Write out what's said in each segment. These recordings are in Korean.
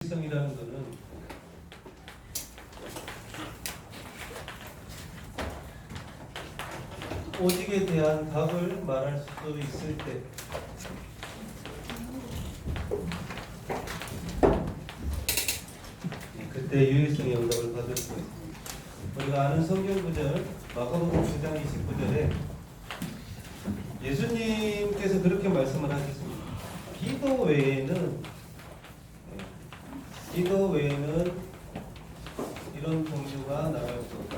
유일성이라는 거는 오직에 대한 답을 말할 수 있을 때 그때 유일성의 응답을 받을 수 있습니다. 우리가 아는 성경 구절 마가복음 9장 29절에 예수님께서 그렇게 말씀을 하셨습니다. 기도 외에는 이런 공유가 나갈 수 없다.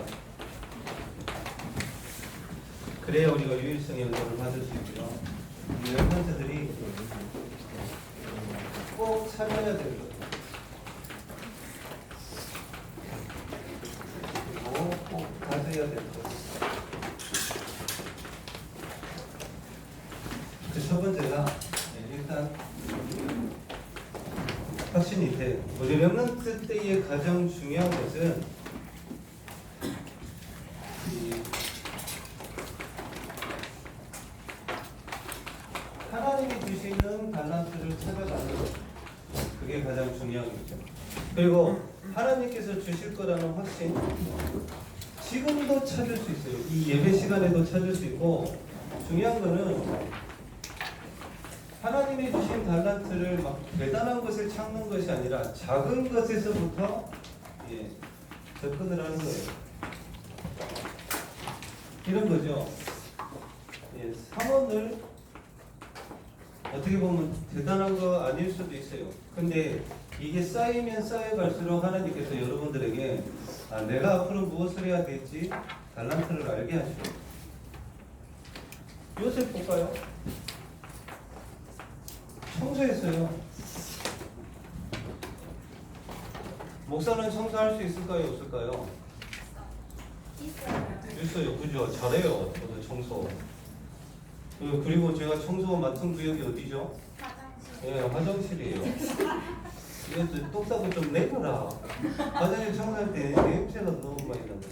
그래야 우리가 유일성의 응답을 받을 수 있고요. 우리 랩런트들이 꼭 참여해야 되는 거예요. 그리고 꼭 가져야 되는 거예요. 그 첫 번째가 일단 확신이 돼. 우리 랩런트 때의 가장 중요한 것은 하나님이 주시는 달란트를 찾아가는 것. 그게 가장 중요한 거죠. 그리고 하나님께서 주실 거라는 확신, 지금도 찾을 수 있어요. 이 예배 시간에도 찾을 수 있고, 중요한 거는 하나님이 주신 달란트를 막 대단한 것을 찾는 것이 아니라 작은 것에서부터 접근을 하는 거예요. 이런 거죠. 상원을 어떻게 보면 대단한 거 아닐 수도 있어요. 근데 이게 쌓이면 쌓여갈수록 하나님께서 여러분들에게 내가 앞으로 무엇을 해야 될지 달란트를 알게 하시고, 요셉 볼까요? 청소했어요. 목사는 청소할 수 있을까요? 없을까요? 있어요. 그죠? 잘해요. 저도 청소. 그리고 제가 청소 맡은 구역이 어디죠? 화장실. 화장실이에요. 이것도 똑 싸고 좀 내려라. 화장실 청소할 때 냄새가 너무 많이 난다.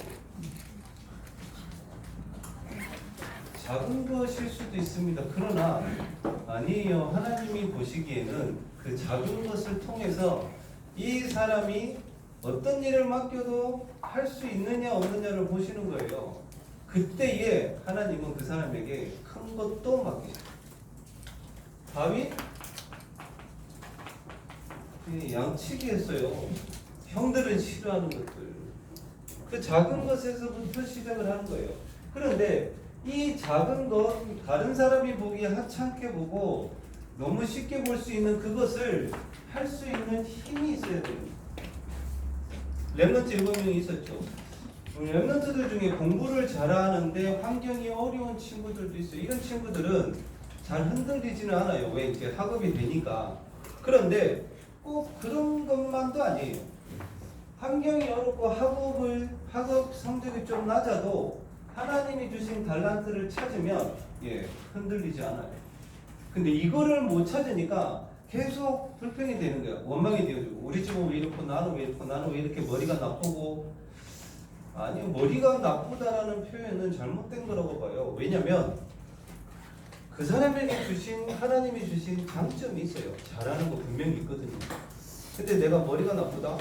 작은 것일 수도 있습니다. 그러나 아니에요. 하나님이 보시기에는 그 작은 것을 통해서 이 사람이 어떤 일을 맡겨도 할 수 있느냐 없느냐를 보시는 거예요. 그때에 하나님은 그 사람에게 큰 것도 맡기셔요. 다윗 양치기 했어요. 형들은 싫어하는 것들. 그 작은 것에서부터 시작을 하는 거예요. 그런데 이 작은 것, 다른 사람이 보기에 하찮게 보고 너무 쉽게 볼 수 있는 그것을 할 수 있는 힘이 있어야 됩니다. 랩런트 7명이 있었죠. 랩런트들 중에 공부를 잘하는데 환경이 어려운 친구들도 있어요. 이런 친구들은 잘 흔들리지는 않아요. 왜? 이제 학업이 되니까. 그런데 꼭 그런 것만도 아니에요. 환경이 어렵고 학업 성적이 좀 낮아도 하나님이 주신 달란트를 찾으면 흔들리지 않아요. 근데 이거를 못 찾으니까 계속 불평이 되는 거야. 원망이 되어지고, 우리 집은 왜 이렇고 나는 왜 이렇고 나는 왜 이렇게 머리가 나쁘고. 아니요, 머리가 나쁘다라는 표현은 잘못된 거라고 봐요. 왜냐면 그 사람에게 주신, 하나님이 주신 장점이 있어요. 잘하는 거 분명히 있거든요. 근데 내가 머리가 나쁘다?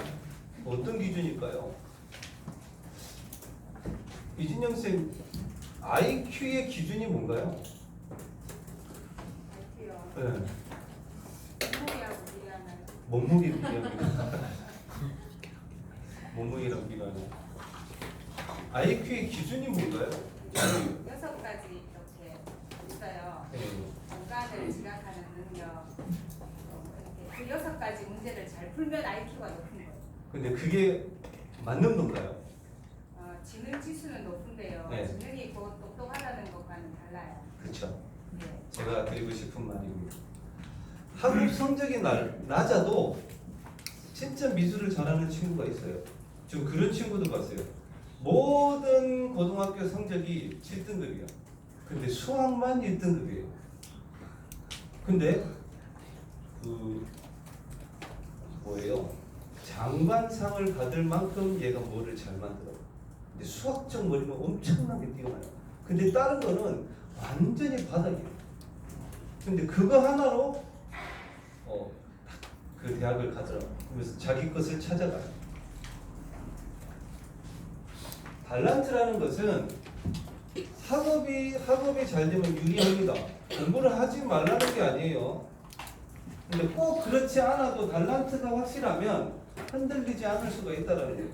어떤 기준일까요? 이진영 쌤, IQ의 기준이 뭔가요? IQ요? 네. 몸무게 비교하는 몸무게랑 비교하는 IQ의 기준이 뭔가요? 6가지 이렇게 있어요. 공간을 지각하는 능력. 이렇게 그 6가지 문제를 잘 풀면 IQ가 높은 거예요. 근데 그게 맞는 건가요? 지능 지수는 높은데요. 지능이 곧 똑똑하다는 것과는 달라요. 그렇죠. 네. 제가 드리고 싶은 말입니다. 학업 성적이 낮아도 진짜 미술을 잘하는 친구가 있어요. 저 그런 친구도 봤어요. 모든 고등학교 성적이 7등급이야. 근데 수학만 1등급이에요. 근데 뭐예요? 장관상을 받을 만큼 얘가 뭐를 잘 만들어. 근데 수학적 머리는 엄청나게 뛰어나요. 근데 다른 거는 완전히 바닥이에요. 근데 그거 하나로 그 대학을 가더라고. 그래서 자기 것을 찾아가요. 달란트라는 것은 학업이 잘 되면 유리합니다. 공부를 하지 말라는 게 아니에요. 근데 꼭 그렇지 않아도 달란트가 확실하면 흔들리지 않을 수가 있다는 거예요.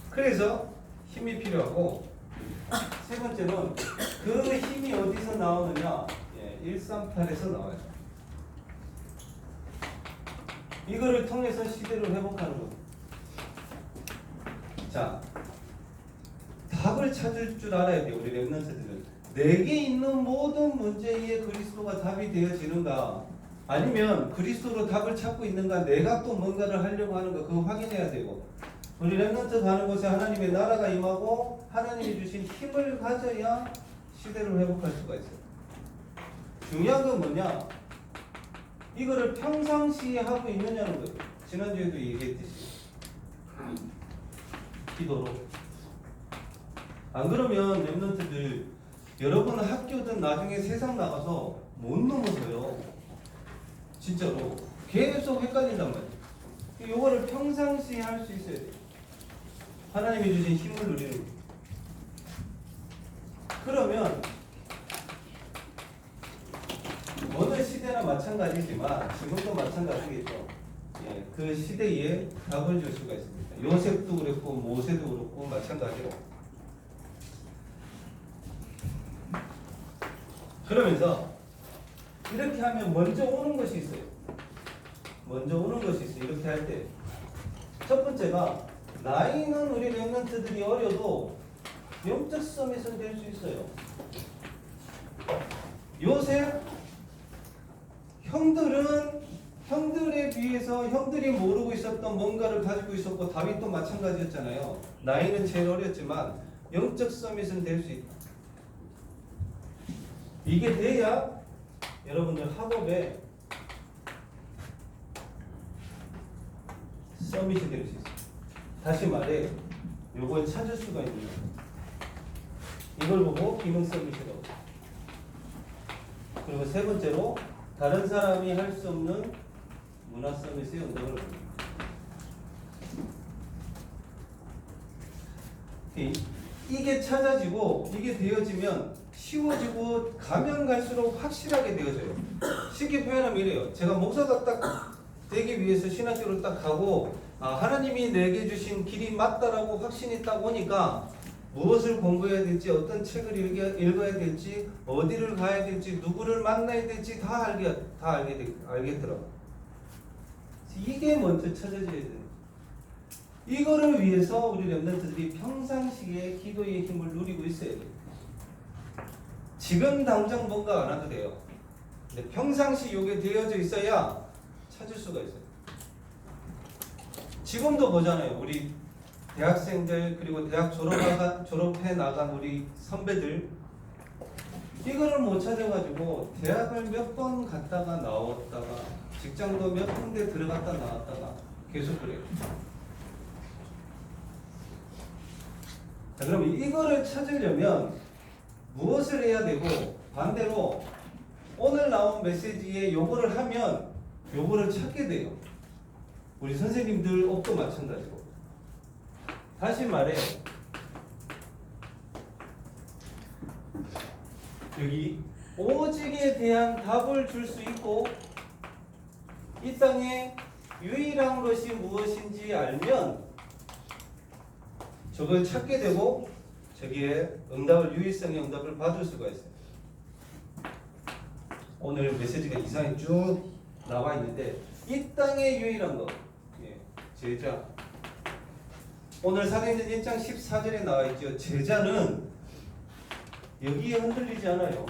그래서 힘이 필요하고, 세 번째는 그 힘이 어디서 나오느냐? 138에서 나와요. 이거를 통해서 시대를 회복하는 거예요. 자, 답을 찾을 줄 알아야 돼요. 우리 렘넌트들은. 내게 있는 모든 문제에 그리스도가 답이 되어지는가, 아니면 그리스도로 답을 찾고 있는가, 내가 또 뭔가를 하려고 하는가, 그거 확인해야 되고, 우리 렘넌트 가는 곳에 하나님의 나라가 임하고 하나님이 주신 힘을 가져야 시대를 회복할 수가 있어요. 중요한 건 뭐냐? 이거를 평상시에 하고 있느냐는 거예요. 지난주에도 얘기했듯이 기도로. 안 그러면 렘넌트들, 여러분 학교든 나중에 세상 나가서 못 넘어서요. 진짜로 계속 헷갈린단 말이에요. 이거를 평상시에 할 수 있어야 돼요. 하나님이 주신 힘을 누리는 거예요. 그러면 어느 시대나 마찬가지지만 지금도 마찬가지겠죠. 그 시대에 답을 줄 수가 있습니다. 요셉도 그랬고 모세도 그렇고 마찬가지로. 그러면서 이렇게 하면 먼저 오는 것이 있어요. 먼저 오는 것이 있어요. 이렇게 할 때 첫 번째가, 나이는 우리 렘넌트들이 어려도 영적 서밋은 될 수 있어요. 요새 형들에 비해서 형들이 모르고 있었던 뭔가를 가지고 있었고, 다윗도 마찬가지였잖아요. 나이는 제일 어렸지만 영적 서밋은 될 수 있다. 이게 돼야 여러분들 학업에 서밋이 될 수 있어요. 다시 말해, 요걸 찾을 수가 있는 거예요. 이걸 보고 기능 서밋이라고. 그리고 세 번째로, 다른 사람이 할 수 없는 문화 서밋의 응답을 합니다. 이게 찾아지고 이게 되어지면 쉬워지고 가면 갈수록 확실하게 되어져요. 쉽게 표현하면 이래요. 제가 목사가 딱 되기 위해서 신학교를 딱 가고, 하나님이 내게 주신 길이 맞다라고 확신이 딱 오니까 무엇을 공부해야 될지, 어떤 책을 읽어야 될지, 어디를 가야 될지, 누구를 만나야 될지 다 알겠더라고요. 이게 먼저 찾아져야 돼요. 이거를 위해서 우리 렘넌트들이 평상시에 기도의 힘을 누리고 있어야 돼요. 지금 당장 뭔가 안 하도 돼요. 근데 평상시 이게 되어져 있어야 찾을 수가 있어요. 지금도 보잖아요. 우리 대학생들, 그리고 대학 졸업해 나간 우리 선배들, 이거를 못 찾아가지고 대학을 몇 번 갔다가 나왔다가, 직장도 몇 군데 들어갔다 나왔다가 계속 그래요. 자, 그럼 이거를 찾으려면 무엇을 해야 되고, 반대로 오늘 나온 메시지에 요거를 하면 요거를 찾게 돼요. 우리 선생님들 업도 마찬가지고. 다시 말해, 여기 오직에 대한 답을 줄 수 있고, 이 땅에 유일한 것이 무엇인지 알면 저걸 찾게 되고, 저기에 유일성의 응답을 받을 수가 있어요. 오늘 메시지가 이상하게 쭉 나와 있는데, 이 땅의 유일한 것, 제자. 오늘 사도행전 1장 14절에 나와 있죠. 제자는 여기에 흔들리지 않아요.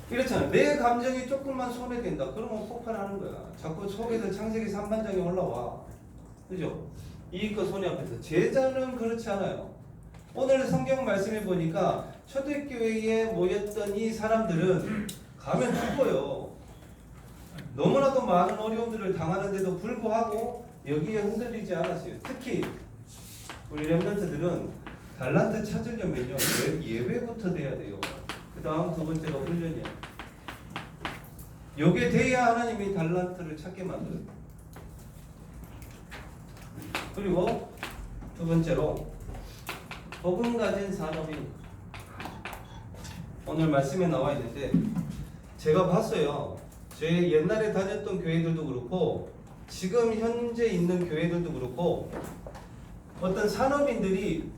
이렇잖아요. 내 감정이 조금만 소외된다, 그러면 폭발하는 거야. 자꾸 속에서 창세기 3반장이 올라와. 그죠? 이익과 손해 앞에서. 제자는 그렇지 않아요. 오늘 성경 말씀해 보니까 초대교회에 모였던 이 사람들은 가면 죽어요. 너무나도 많은 어려움들을 당하는데도 불구하고 여기에 흔들리지 않았어요. 특히 우리 렘넌트들은 달란트 찾으려면요, 예외부터 돼야 돼요. 그 다음 두 번째가 훈련이야. 요게 돼야 하나님이 달란트를 찾게 만들어요. 그리고 두 번째로 복음 가진 산업인, 오늘 말씀에 나와 있는데 제가 봤어요. 제 옛날에 다녔던 교회들도 그렇고 지금 현재 있는 교회들도 그렇고 어떤 산업인들이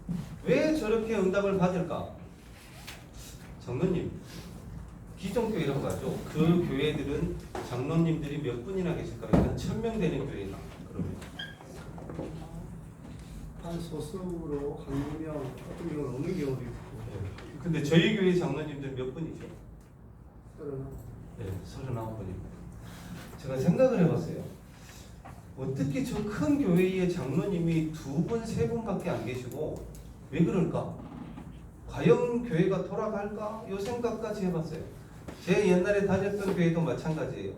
왜 저렇게 응답을 받을까? 장로님, 기존 교회라고 하죠. 그 교회들은 장로님들이 몇 분이나 계실까요? 한 1000명 되는 교회나 그러면 한 소수로 한 명, 어떤 경우는 없는 경우도 있고. 근데 저희 교회 장로님들 몇 분이죠? 그러나 네, 39분입니다. 제가 생각을 해봤어요. 어떻게 저 큰 교회의 장로님이 2분, 3분밖에 안 계시고 왜 그럴까? 과연 교회가 돌아갈까? 이 생각까지 해봤어요. 제 옛날에 다녔던 교회도 마찬가지예요.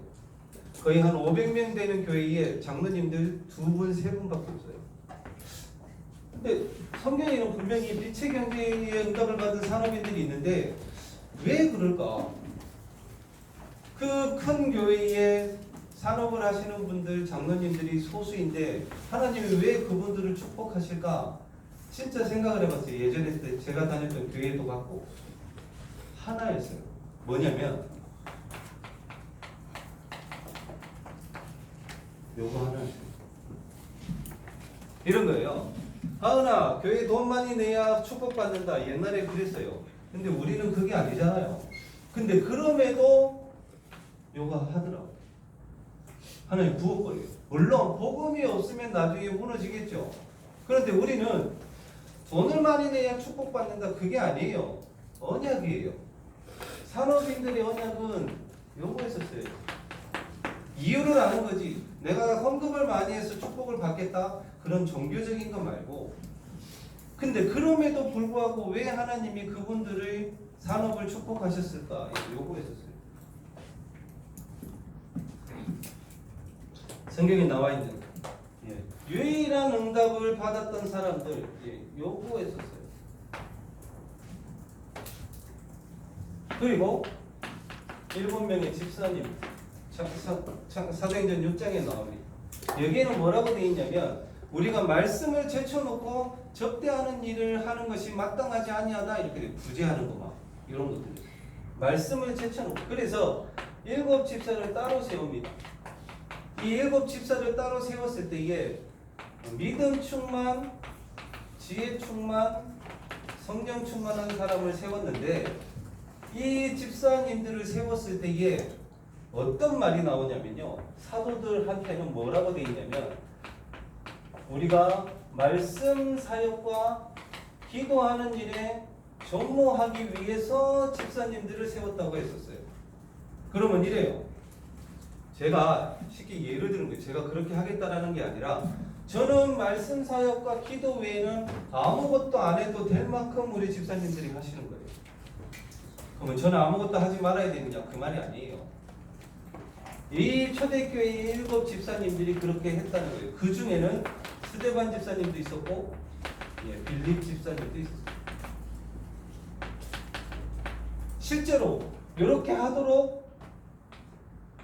거의 한 500명 되는 교회에 장로님들 2분, 3분밖에 없어요. 근데 성경에는 분명히 빛의 경제에 응답을 받은 산업인들이 있는데 왜 그럴까? 그 큰 교회에 산업을 하시는 분들, 장로님들이 소수인데 하나님이 왜 그분들을 축복하실까? 진짜 생각을 해봤어요. 예전에 때 제가 다녔던 교회도 같고 하나였어요. 뭐냐면 요거 하나였어요. 이런 거예요. 하은아, 교회 돈 많이 내야 축복받는다. 옛날에 그랬어요. 근데 우리는 그게 아니잖아요. 근데 그럼에도 요거 하더라고. 하나님 부어버려요. 물론 복음이 없으면 나중에 무너지겠죠. 그런데 우리는 돈을 많이 내야 축복받는다. 그게 아니에요. 언약이에요. 산업인들의 언약은 요거였었어요. 이유를 아는 거지. 내가 헌금을 많이 해서 축복을 받겠다. 그런 종교적인 거 말고. 근데 그럼에도 불구하고 왜 하나님이 그분들의 산업을 축복하셨을까? 요거였었어요. 성경에 나와 있는 유일한 응답을 받았던 사람들 요거였었어요. 그리고 7명의 집사님 사도행전 6장에 나옵니다. 여기에는 뭐라고 되어 있냐면 우리가 말씀을 제쳐놓고 접대하는 일을 하는 것이 마땅하지 아니하다 이렇게 구제하는 거 막 이런 것들. 말씀을 제쳐놓고 그래서 7 집사를 따로 세웁니다. 이 7 집사를 따로 세웠을 때에 믿음 충만, 지혜 충만, 성령 충만한 사람을 세웠는데 이 집사님들을 세웠을 때에 어떤 말이 나오냐면요. 사도들한테는 뭐라고 되어 있냐면 우리가 말씀 사역과 기도하는 일에 전무하기 위해서 집사님들을 세웠다고 했었어요. 그러면 이래요. 제가 쉽게 예를 드는 거예요. 제가 그렇게 하겠다라는 게 아니라 저는 말씀 사역과 기도 외에는 아무것도 안 해도 될 만큼 우리 집사님들이 하시는 거예요. 그러면 저는 아무것도 하지 말아야 되느냐? 그 말이 아니에요. 이 초대교회의 7 집사님들이 그렇게 했다는 거예요. 그 중에는 스데반 집사님도 있었고 빌립 집사님도 있었어요. 실제로 이렇게 하도록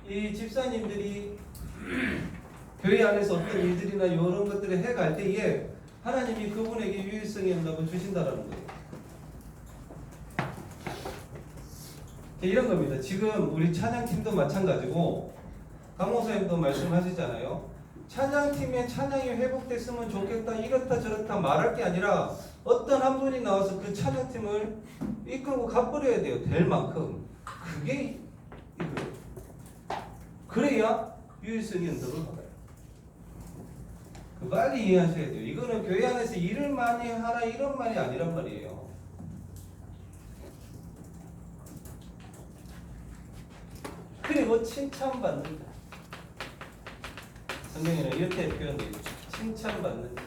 이 집사님들이 교회 안에서 어떤 일들이나 이런 것들을 해갈 때에 하나님이 그분에게 유일성의 응답을 주신다라는 거예요. 이런 겁니다. 지금 우리 찬양팀도 마찬가지고 강목사님도 말씀하시잖아요. 찬양팀의 찬양이 회복됐으면 좋겠다 이렇다 저렇다 말할 게 아니라 어떤 한 분이 나와서 그 찬양팀을 이끌고 가버려야 돼요. 될 만큼. 그게 이거예요. 그래야 유일성의 응답을 받아요. 빨리 이해하셔야 돼요. 이거는 교회 안에서 일을 많이 하라 이런 말이 아니란 말이에요. 그리고 칭찬받는 자. 성경에는 이렇게 표현되어 있죠. 칭찬받는 자.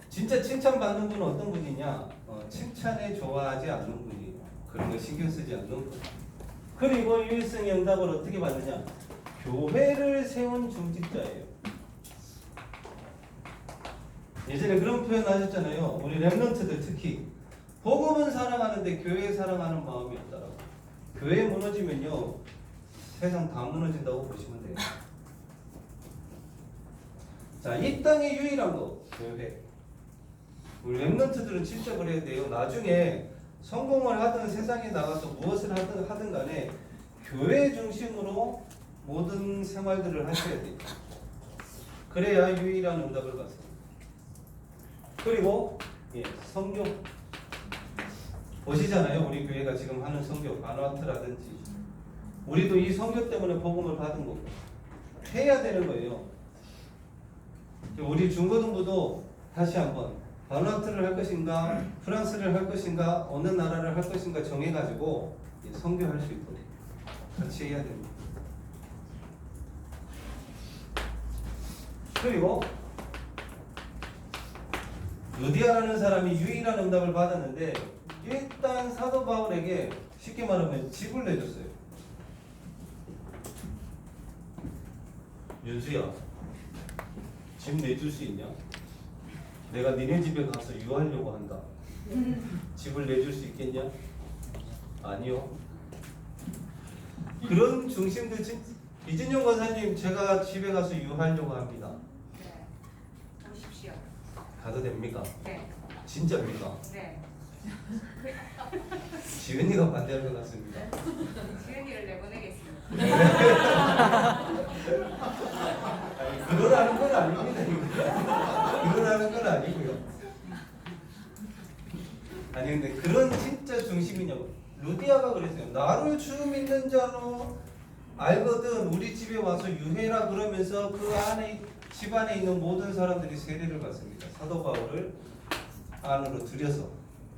진짜 칭찬받는 분은 어떤 분이냐? 칭찬에 좋아하지 않는 분이에요. 그런 거 신경 쓰지 않는 분. 그리고 유일성의 응답을 어떻게 받느냐? 교회를 세운 중직자예요. 예전에 그런 표현 하셨잖아요. 우리 렘넌트들 특히 복음은 사랑하는데 교회 사랑하는 마음이 없다라고. 교회 무너지면요 세상 다 무너진다고 보시면 돼요. 자, 이 땅의 유일한 거 교회. 우리 랩런트들은 침착을 해야 돼요. 나중에 성공을 하든 세상에 나가서 무엇을 하든 간에 교회 중심으로 모든 생활들을 하셔야 돼요. 그래야 유일한 응답을 받습니다. 그리고 성교 보시잖아요. 우리 교회가 지금 하는 성교 바누아투라든지 우리도 이 성교 때문에 복음을 받은 거고 해야 되는 거예요. 우리 중고등부도 다시 한번 바누아투를 할 것인가 프랑스를 할 것인가 어느 나라를 할 것인가 정해가지고 성교할 수 있도록 같이 해야 됩니다. 그리고 루디아라는 사람이 유일한 응답을 받았는데 일단 사도 바울에게 쉽게 말하면 집을 내줬어요. 윤수야, 집 내줄 수 있냐? 내가 니네 집에 가서 유하려고 한다. 집을 내줄 수 있겠냐? 아니요. 그런 중심들 이진용 권사님 제가 집에 가서 유하려고 합니다. 네. 오십시오. 가도 됩니까? 네. 진짜입니까? 네. 지은이가 반대할 것 같습니다. 지은이를 내보내겠습니다. 아니, 그러라는 건 아닙니다. 그러라는 건 아니고요. 아니 근데 그런 진짜 중심이냐고. 루디아가 그랬어요. 나를 주 믿는 자로 알거든 우리 집에 와서 유해라 그러면서 그 안에 집 안에 있는 모든 사람들이 세례를 받습니다. 사도 바울을 안으로 들여서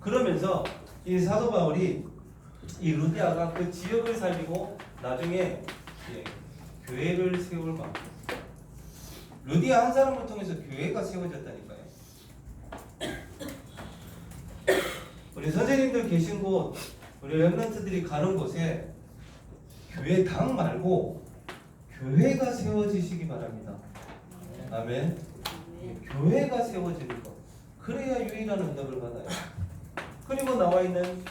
그러면서 이 사도 바울이 이 루디아가 그 지역을 살리고 나중에 교회를 세울 만큼 루디아 한 사람을 통해서 교회가 세워졌다니까요. 우리 선생님들 계신 곳 우리 랩런트들이 가는 곳에 교회당 말고 교회가 세워지시기 바랍니다. 아멘. 교회가 세워지는 것 그래야 유일한 응답을 받아요. 그리고 나와 있는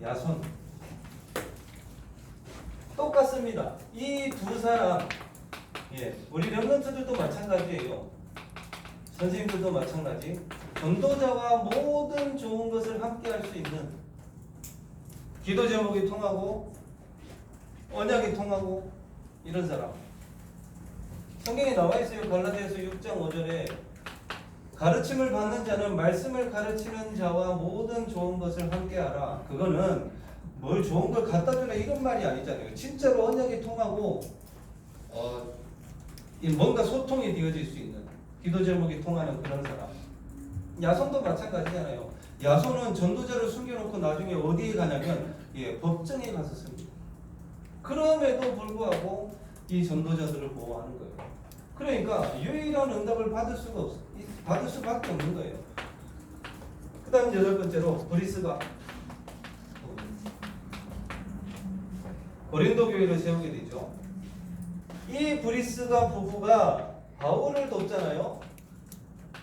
야손 똑같습니다. 이 두 사람 우리 랩런트들도 마찬가지예요. 선생님들도 마찬가지. 전도자와 모든 좋은 것을 함께 할 수 있는 기도 제목이 통하고 언약이 통하고 이런 사람. 성경에 나와 있어요. 갈라디아서 6장 5절에 가르침을 받는 자는 말씀을 가르치는 자와 모든 좋은 것을 함께하라. 그거는 뭘 좋은 걸 갖다 주라 이런 말이 아니잖아요. 진짜로 언약이 통하고 뭔가 소통이 되어질 수 있는 기도 제목이 통하는 그런 사람. 야손도 마찬가지잖아요. 야손은 전도자를 숨겨놓고 나중에 어디에 가냐면 법정에 가서 씁니다. 그럼에도 불구하고 이 전도자들을 보호하는 거예요. 그러니까 유일한 응답을 받을 수밖에 없는 거예요. 그 다음 8번째로 브리스가 고린도 교회를 세우게 되죠. 이 브리스가 부부가 바울을 돕잖아요.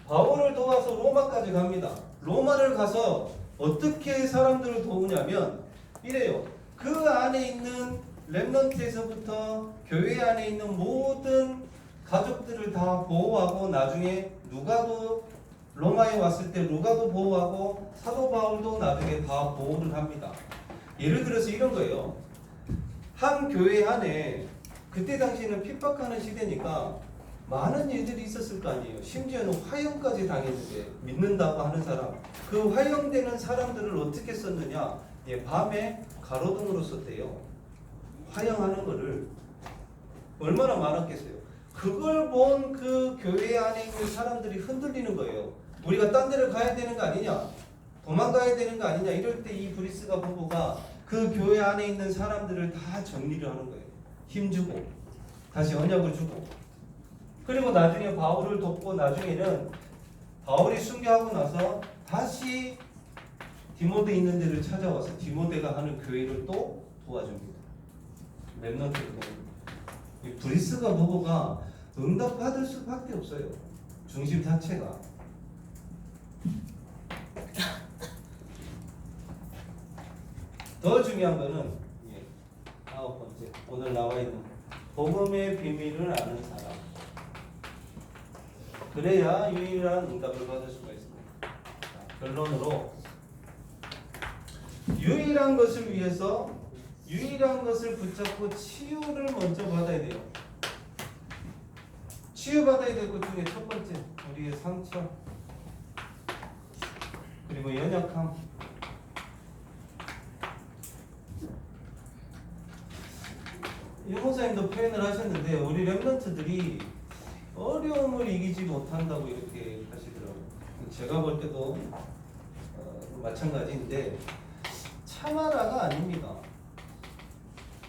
바울을 도와서 로마까지 갑니다. 로마를 가서 어떻게 사람들을 도우냐면 이래요. 그 안에 있는 렘넌트에서부터 교회 안에 있는 모든 가족들을 다 보호하고 나중에 누가도 로마에 왔을 때 누가도 보호하고 사도 바울도 나중에 다 보호를 합니다. 예를 들어서 이런 거예요. 한 교회 안에 그때 당시에는 핍박하는 시대니까 많은 일들이 있었을 거 아니에요. 심지어는 화형까지 당했는데 믿는다고 하는 사람. 그 화형되는 사람들을 어떻게 썼느냐. 밤에 가로등으로 썼대요. 화형하는 거를 얼마나 많았겠어요. 그걸 본 그 교회 안에 있는 사람들이 흔들리는 거예요. 우리가 딴 데를 가야 되는 거 아니냐, 도망가야 되는 거 아니냐. 이럴 때 이 브리스가 부부가 그 교회 안에 있는 사람들을 다 정리를 하는 거예요. 힘주고 다시 언약을 주고. 그리고 나중에 바울을 돕고 나중에는 바울이 순교하고 나서 다시 디모데 있는 데를 찾아와서 디모데가 하는 교회를 또 도와줍니다. 렘넌트를 도와줍니다. 이 브리스가 부부가 응답받을 수밖에 없어요. 중심 자체가. 더 중요한 중요한 거는 아홉 번째 오늘 나와 있는 복음의 비밀을 아는 사람. 그래야 유일한 응답을 받을 수가 있습니다. 자, 결론으로 유일한 것을 위해서 유일한 것을 붙잡고 치유를 먼저 받아야 돼요. 치유받아야 될 것 중에 첫 번째 우리의 상처 그리고 연약함. 유목사님도 표현을 하셨는데 우리 렘넌트들이 어려움을 이기지 못한다고 이렇게 하시더라고요. 제가 볼 때도 마찬가지인데 참아라가 아닙니다.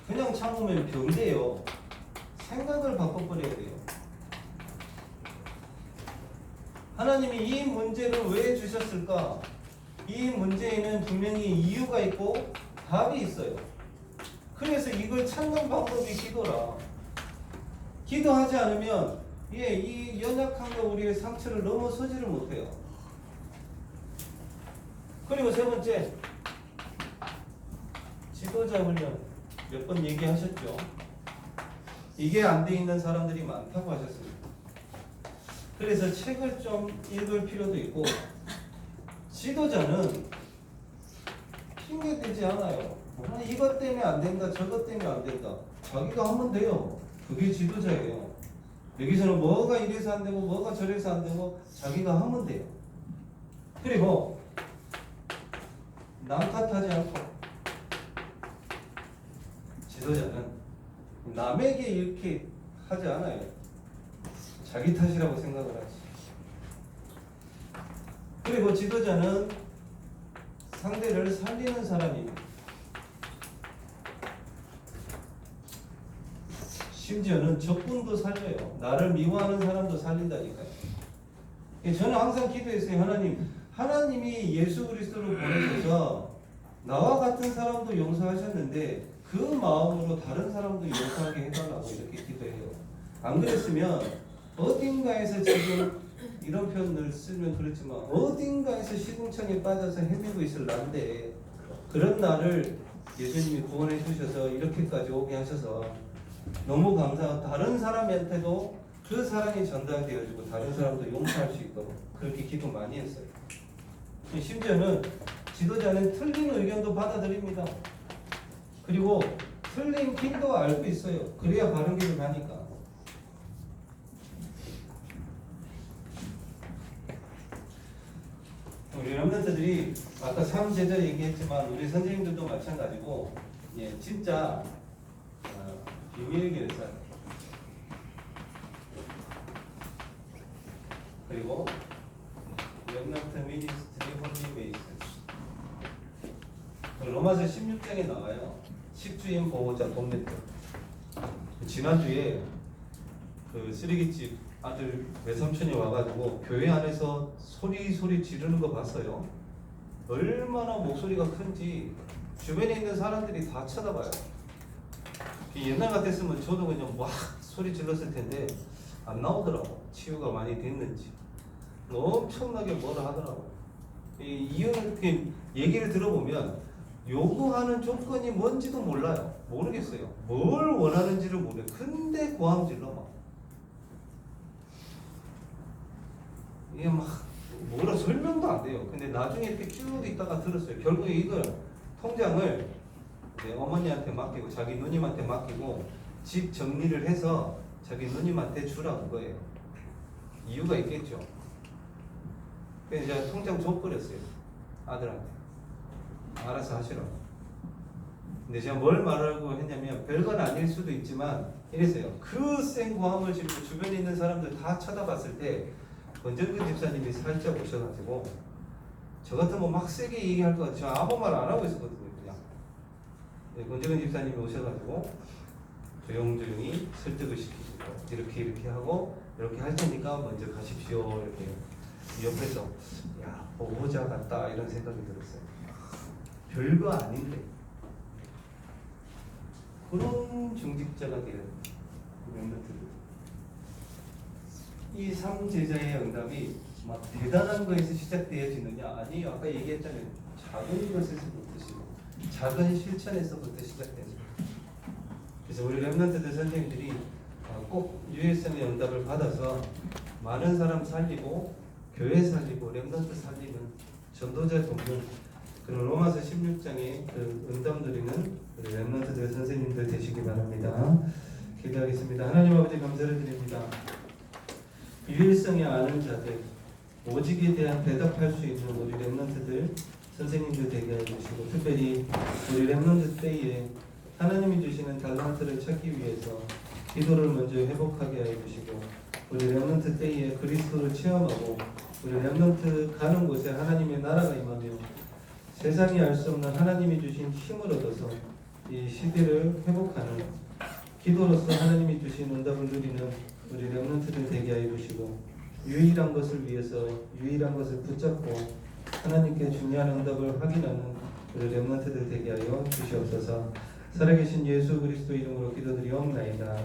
그냥 참으면 병돼요. 생각을 바꿔버려야 돼요. 하나님이 이 문제를 왜 주셨을까? 이 문제에는 분명히 이유가 있고 답이 있어요. 그래서 이걸 찾는 방법이 기도라. 기도하지 않으면 이 연약함과 우리의 상처를 넘어서지를 못해요. 그리고 세 번째, 지도자 훈련 몇 번 얘기하셨죠? 이게 안 돼 있는 사람들이 많다고 하셨습니다. 그래서 책을 좀 읽을 필요도 있고 지도자는 핑계 대지 않아요. 이것 때문에 안 된다, 저것 때문에 안 된다. 자기가 하면 돼요. 그게 지도자예요. 여기서는 뭐가 이래서 안 되고 뭐가 저래서 안 되고 자기가 하면 돼요. 그리고 남 탓하지 않고 지도자는 남에게 이렇게 하지 않아요. 자기 탓이라고 생각을 하지. 그리고 지도자는 상대를 살리는 사람입니다. 심지어는 적군도 살려요. 나를 미워하는 사람도 살린다니까요. 저는 항상 기도했어요. 하나님이 예수 그리스도를 보내셔서 나와 같은 사람도 용서하셨는데 그 마음으로 다른 사람도 용서하게 해달라고 이렇게 기도해요. 안 그랬으면 어딘가에서 지금 이런 표현을 쓰면 그렇지만 어딘가에서 시궁창에 빠져서 헤매고 있을 난데 그런 나를 예수님이 구원해 주셔서 이렇게까지 오게 하셔서 너무 감사하고 다른 사람한테도 그 사랑이 전달되어지고 다른 사람도 용서할 수 있도록 그렇게 기도 많이 했어요. 심지어는 지도자는 틀린 의견도 받아들입니다. 그리고 틀린 길도 알고 있어요. 그래야 바른 길을 가니까. 우리 렘넌트들이 아까 3제자 얘기했지만 우리 선생님들도 마찬가지고 진짜 비밀 결사 그리고 렘넌트 미니스트리 홀리 베이스 로마서 16장에 나와요. 식주인 보호자 돕는 지난주에 그 쓰레기집 아들 외삼촌이 와가지고 교회 안에서 소리 지르는 거 봤어요. 얼마나 목소리가 큰지 주변에 있는 사람들이 다 쳐다봐요. 옛날 같았으면 저도 그냥 막 소리 질렀을 텐데 안 나오더라고. 치유가 많이 됐는지 엄청나게 뭐라 하더라고요. 이렇게 얘기를 들어보면 요구하는 조건이 뭔지도 몰라요. 모르겠어요. 뭘 원하는지를 모르요. 근데 고함질러 막 이게 막 뭐라 설명도 안 돼요. 근데 나중에 이렇게 쭉 있다가 들었어요. 결국에 이걸 통장을 어머니한테 맡기고 자기 누님한테 맡기고 집 정리를 해서 자기 누님한테 주라 그거예요. 이유가 있겠죠. 그래서 제가 통장 줘버렸어요. 아들한테 알아서 하시라고. 근데 제가 뭘 말하려고 했냐면 별건 아닐 수도 있지만 이랬어요. 그 센 고함을 지르고 주변에 있는 사람들 다 쳐다봤을 때 권정근 집사님이 살짝 오셔가지고 저 같으면 막 세게 얘기할 것 같아요. 저 아무 말 안 하고 있었거든요. 그냥 권정근 집사님이 오셔가지고 조용히 설득을 시키시고 이렇게 하고 이렇게 할 테니까 먼저 가십시오. 이렇게 옆에서 야 보호자 같다 이런 생각이 들었어요. 별거 아닌데 그런 중직자가 되는 멤버들. 이 3제자의 응답이 막 대단한 거에서 시작되어지느냐? 아니요. 아까 얘기했잖아요. 작은 것에서부터 시작. 작은 실천에서부터 시작됩니다. 그래서 우리 렘넌트들 선생님들이 꼭 유일성의 응답을 받아서 많은 사람 살리고 교회 살리고 렘넌트 살리는 전도자 돕는 그런 로마서 16장의 그 응답 누리는 우리 렘넌트들 선생님들 되시기 바랍니다. 기도하겠습니다. 하나님 아버지 감사를 드립니다. 유일성에 아는 자들, 오직에 대한 대답할 수 있는 우리 렘넌트들 선생님들 되게 해주시고, 특별히 우리 렘넌트 때에 하나님이 주시는 달란트를 찾기 위해서 기도를 먼저 회복하게 해주시고, 우리 렘넌트 때에 그리스도를 체험하고 우리 렘넌트 가는 곳에 하나님의 나라가 임하며 세상이 알 수 없는 하나님이 주신 힘을 얻어서 이 시대를 회복하는 기도로서 하나님이 주신 응답을 누리는 우리 렘넌트들 되게 하여 주시고, 유일한 것을 위해서 유일한 것을 붙잡고 하나님께 중요한 응답을 확인하는 우리 렘넌트들 되게 하여 주시옵소서. 살아계신 예수 그리스도 이름으로 기도드리옵나이다.